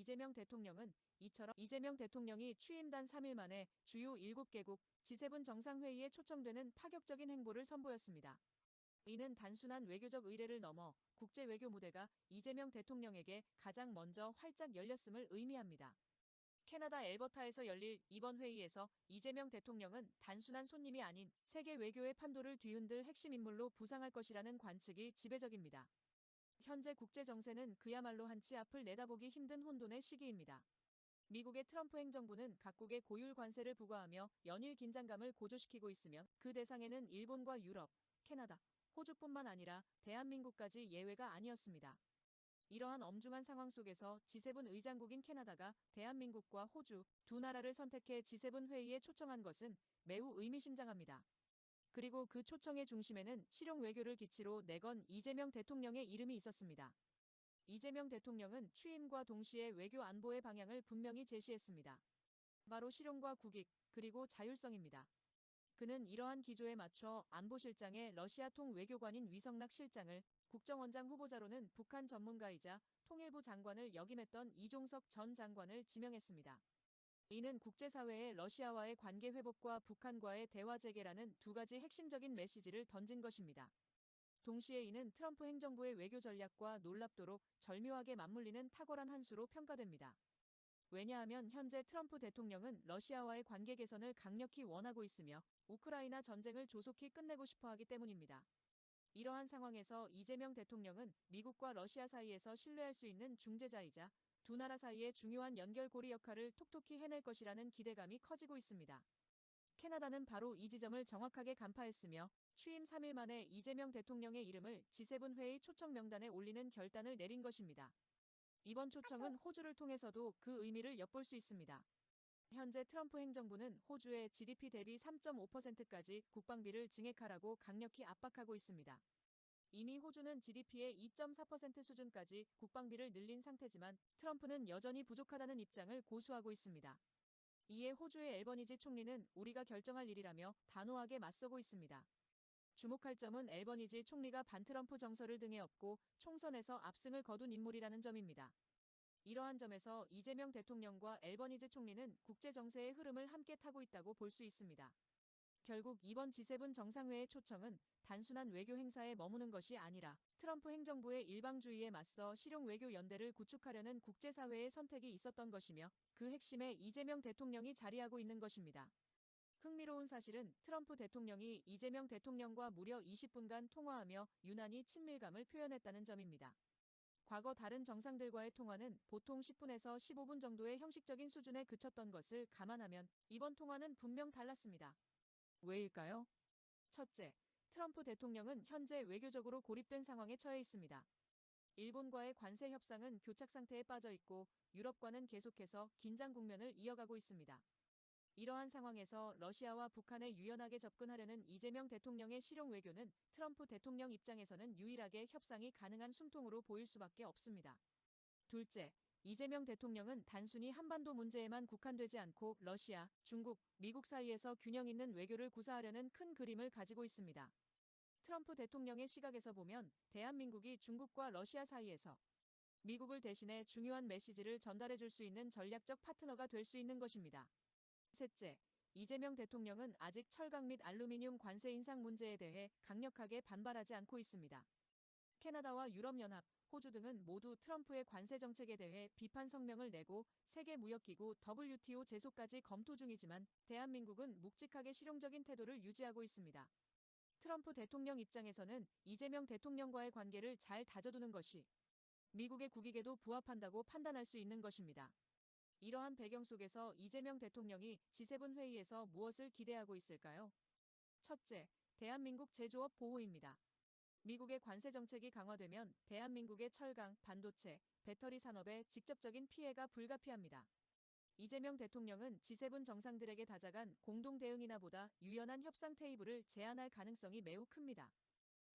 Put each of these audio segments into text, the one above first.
이재명 대통령은 이처럼 이재명 대통령이 취임단 3일 만에 주요 7개국 G7 정상회의에 초청되는 파격적인 행보를 선보였습니다. 이는 단순한 외교적 의례를 넘어 국제 외교 무대가 이재명 대통령에게 가장 먼저 활짝 열렸음을 의미합니다. 캐나다 엘버타에서 열릴 이번 회의에서 이재명 대통령은 단순한 손님이 아닌 세계 외교의 판도를 뒤흔들 핵심 인물로 부상할 것이라는 관측이 지배적입니다. 현재 국제 정세는 그야말로 한치 앞을 내다보기 힘든 혼돈의 시기입니다. 미국의 트럼프 행정부는 각국에 고율 관세를 부과하며 연일 긴장감을 고조시키고 있으며 그 대상에는 일본과 유럽, 캐나다, 호주뿐만 아니라 대한민국까지 예외가 아니었습니다. 이러한 엄중한 상황 속에서 G7 의장국인 캐나다가 대한민국과 호주 두 나라를 선택해 G7 회의에 초청한 것은 매우 의미심장합니다. 그리고 그 초청의 중심에는 실용 외교를 기치로 내건 이재명 대통령의 이름이 있었습니다. 이재명 대통령은 취임과 동시에 외교 안보의 방향을 분명히 제시했습니다. 바로 실용과 국익, 그리고 자율성입니다. 그는 이러한 기조에 맞춰 안보실장의 러시아통 외교관인 위성락 실장을, 국정원장 후보자로는 북한 전문가이자 통일부 장관을 역임했던 이종석 전 장관을 지명했습니다. 이는 국제사회에 러시아와의 관계 회복과 북한과의 대화 재개라는 두 가지 핵심적인 메시지를 던진 것입니다. 동시에 이는 트럼프 행정부의 외교 전략과 놀랍도록 절묘하게 맞물리는 탁월한 한 수로 평가됩니다. 왜냐하면 현재 트럼프 대통령은 러시아와의 관계 개선을 강력히 원하고 있으며 우크라이나 전쟁을 조속히 끝내고 싶어 하기 때문입니다. 이러한 상황에서 이재명 대통령은 미국과 러시아 사이에서 신뢰할 수 있는 중재자이자 두 나라 사이의 중요한 연결고리 역할을 톡톡히 해낼 것이라는 기대감이 커지고 있습니다. 캐나다는 바로 이 지점을 정확하게 간파했으며 취임 3일 만에 이재명 대통령의 이름을 G7 회의 초청 명단에 올리는 결단을 내린 것입니다. 이번 초청은 호주를 통해서도 그 의미를 엿볼 수 있습니다. 현재 트럼프 행정부는 호주의 GDP 대비 3.5%까지 국방비를 증액하라고 강력히 압박하고 있습니다. 이미 호주는 GDP의 2.4% 수준까지 국방비를 늘린 상태지만 트럼프는 여전히 부족하다는 입장을 고수하고 있습니다. 이에 호주의 앨버니지 총리는 우리가 결정할 일이라며 단호하게 맞서고 있습니다. 주목할 점은 앨버니지 총리가 반트럼프 정서를 등에 업고 총선에서 압승을 거둔 인물이라는 점입니다. 이러한 점에서 이재명 대통령과 앨버니지 총리는 국제 정세의 흐름을 함께 타고 있다고 볼 수 있습니다. 결국 이번 G7 정상회의 초청은 단순한 외교 행사에 머무는 것이 아니라 트럼프 행정부의 일방주의에 맞서 실용 외교 연대를 구축하려는 국제사회의 선택이 있었던 것이며 그 핵심에 이재명 대통령이 자리하고 있는 것입니다. 흥미로운 사실은 트럼프 대통령이 이재명 대통령과 무려 20분간 통화하며 유난히 친밀감을 표현했다는 점입니다. 과거 다른 정상들과의 통화는 보통 10분에서 15분 정도의 형식적인 수준에 그쳤던 것을 감안하면 이번 통화는 분명 달랐습니다. 왜일까요? 첫째, 트럼프 대통령은 현재 외교적으로 고립된 상황에 처해 있습니다. 일본과의 관세 협상은 교착 상태에 빠져 있고 유럽과는 계속해서 긴장 국면을 이어가고 있습니다. 이러한 상황에서 러시아와 북한에 유연하게 접근하려는 이재명 대통령의 실용 외교는 트럼프 대통령 입장에서는 유일하게 협상이 가능한 숨통으로 보일 수밖에 없습니다. 둘째, 이재명 대통령은 단순히 한반도 문제에만 국한되지 않고 러시아, 중국, 미국 사이에서 균형 있는 외교를 구사하려는 큰 그림을 가지고 있습니다. 트럼프 대통령의 시각에서 보면 대한민국이 중국과 러시아 사이에서 미국을 대신해 중요한 메시지를 전달해 줄 수 있는 전략적 파트너가 될 수 있는 것입니다. 셋째, 이재명 대통령은 아직 철강 및 알루미늄 관세 인상 문제에 대해 강력하게 반발하지 않고 있습니다. 캐나다와 유럽연합, 호주 등은 모두 트럼프의 관세 정책에 대해 비판 성명을 내고 세계무역기구 WTO 제소까지 검토 중이지만 대한민국은 묵직하게 실용적인 태도를 유지하고 있습니다. 트럼프 대통령 입장에서는 이재명 대통령과의 관계를 잘 다져두는 것이 미국의 국익에도 부합한다고 판단할 수 있는 것입니다. 이러한 배경 속에서 이재명 대통령이 G7 회의에서 무엇을 기대하고 있을까요? 첫째, 대한민국 제조업 보호입니다. 미국의 관세 정책이 강화되면 대한민국의 철강, 반도체, 배터리 산업에 직접적인 피해가 불가피합니다. 이재명 대통령은 G7 정상들에게 다자간 공동 대응이나 보다 유연한 협상 테이블을 제안할 가능성이 매우 큽니다.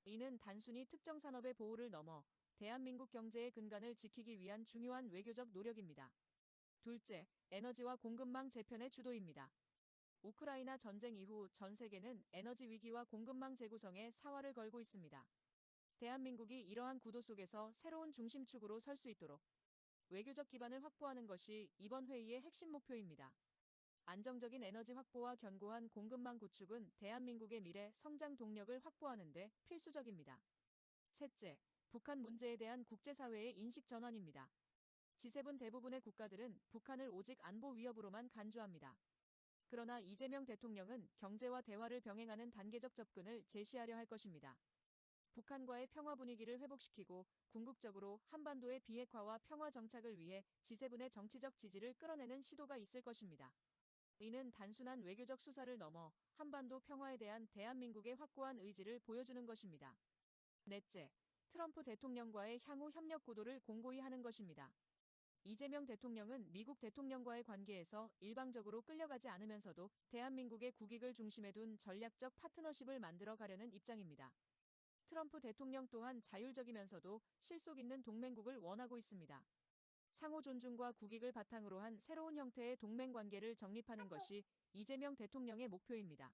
이는 단순히 특정 산업의 보호를 넘어 대한민국 경제의 근간을 지키기 위한 중요한 외교적 노력입니다. 둘째, 에너지와 공급망 재편의 주도입니다. 우크라이나 전쟁 이후 전 세계는 에너지 위기와 공급망 재구성에 사활을 걸고 있습니다. 대한민국이 이러한 구도 속에서 새로운 중심축으로 설 수 있도록 외교적 기반을 확보하는 것이 이번 회의의 핵심 목표입니다. 안정적인 에너지 확보와 견고한 공급망 구축은 대한민국의 미래 성장 동력을 확보하는 데 필수적입니다. 셋째, 북한 문제에 대한 국제사회의 인식 전환입니다. G7 대부분의 국가들은 북한을 오직 안보 위협으로만 간주합니다. 그러나 이재명 대통령은 경제와 대화를 병행하는 단계적 접근을 제시하려 할 것입니다. 북한과의 평화 분위기를 회복시키고 궁극적으로 한반도의 비핵화와 평화 정착을 위해 G7의 정치적 지지를 끌어내는 시도가 있을 것입니다. 이는 단순한 외교적 수사를 넘어 한반도 평화에 대한 대한민국의 확고한 의지를 보여주는 것입니다. 넷째, 트럼프 대통령과의 향후 협력 구도를 공고히 하는 것입니다. 이재명 대통령은 미국 대통령과의 관계에서 일방적으로 끌려가지 않으면서도 대한민국의 국익을 중심에 둔 전략적 파트너십을 만들어 가려는 입장입니다. 트럼프 대통령 또한 자율적이면서도 실속 있는 동맹국을 원하고 있습니다. 상호 존중과 국익을 바탕으로 한 새로운 형태의 동맹 관계를 정립하는 것이 이재명 대통령의 목표입니다.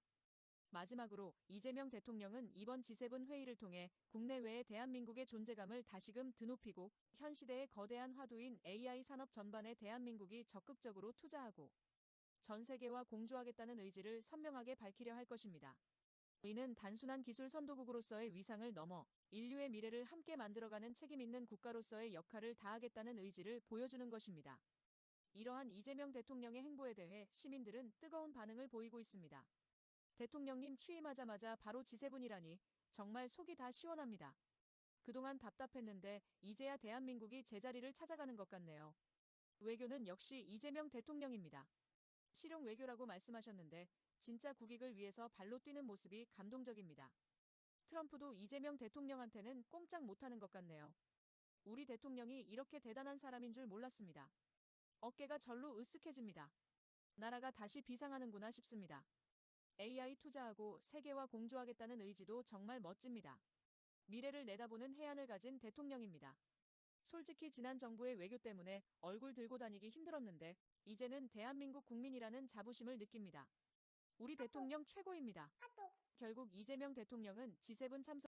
마지막으로 이재명 대통령은 이번 G7 회의를 통해 국내외의 대한민국의 존재감을 다시금 드높이고 현 시대의 거대한 화두인 AI 산업 전반에 대한민국이 적극적으로 투자하고 전 세계와 공조하겠다는 의지를 선명하게 밝히려 할 것입니다. 이는 단순한 기술 선도국으로서의 위상을 넘어 인류의 미래를 함께 만들어가는 책임 있는 국가로서의 역할을 다하겠다는 의지를 보여주는 것입니다. 이러한 이재명 대통령의 행보에 대해 시민들은 뜨거운 반응을 보이고 있습니다. 대통령님 취임하자마자 바로 G7이라니 정말 속이 다 시원합니다. 그동안 답답했는데 이제야 대한민국이 제자리를 찾아가는 것 같네요. 외교는 역시 이재명 대통령입니다. 실용 외교라고 말씀하셨는데 진짜 국익을 위해서 발로 뛰는 모습이 감동적입니다. 트럼프도 이재명 대통령한테는 꼼짝 못하는 것 같네요. 우리 대통령이 이렇게 대단한 사람인 줄 몰랐습니다. 어깨가 절로 으쓱해집니다. 나라가 다시 비상하는구나 싶습니다. AI 투자하고 세계와 공조하겠다는 의지도 정말 멋집니다. 미래를 내다보는 해안을 가진 대통령입니다. 솔직히 지난 정부의 외교 때문에 얼굴 들고 다니기 힘들었는데 이제는 대한민국 국민이라는 자부심을 느낍니다. 우리 대통령 최고입니다. 결국 이재명 대통령은 G7 참석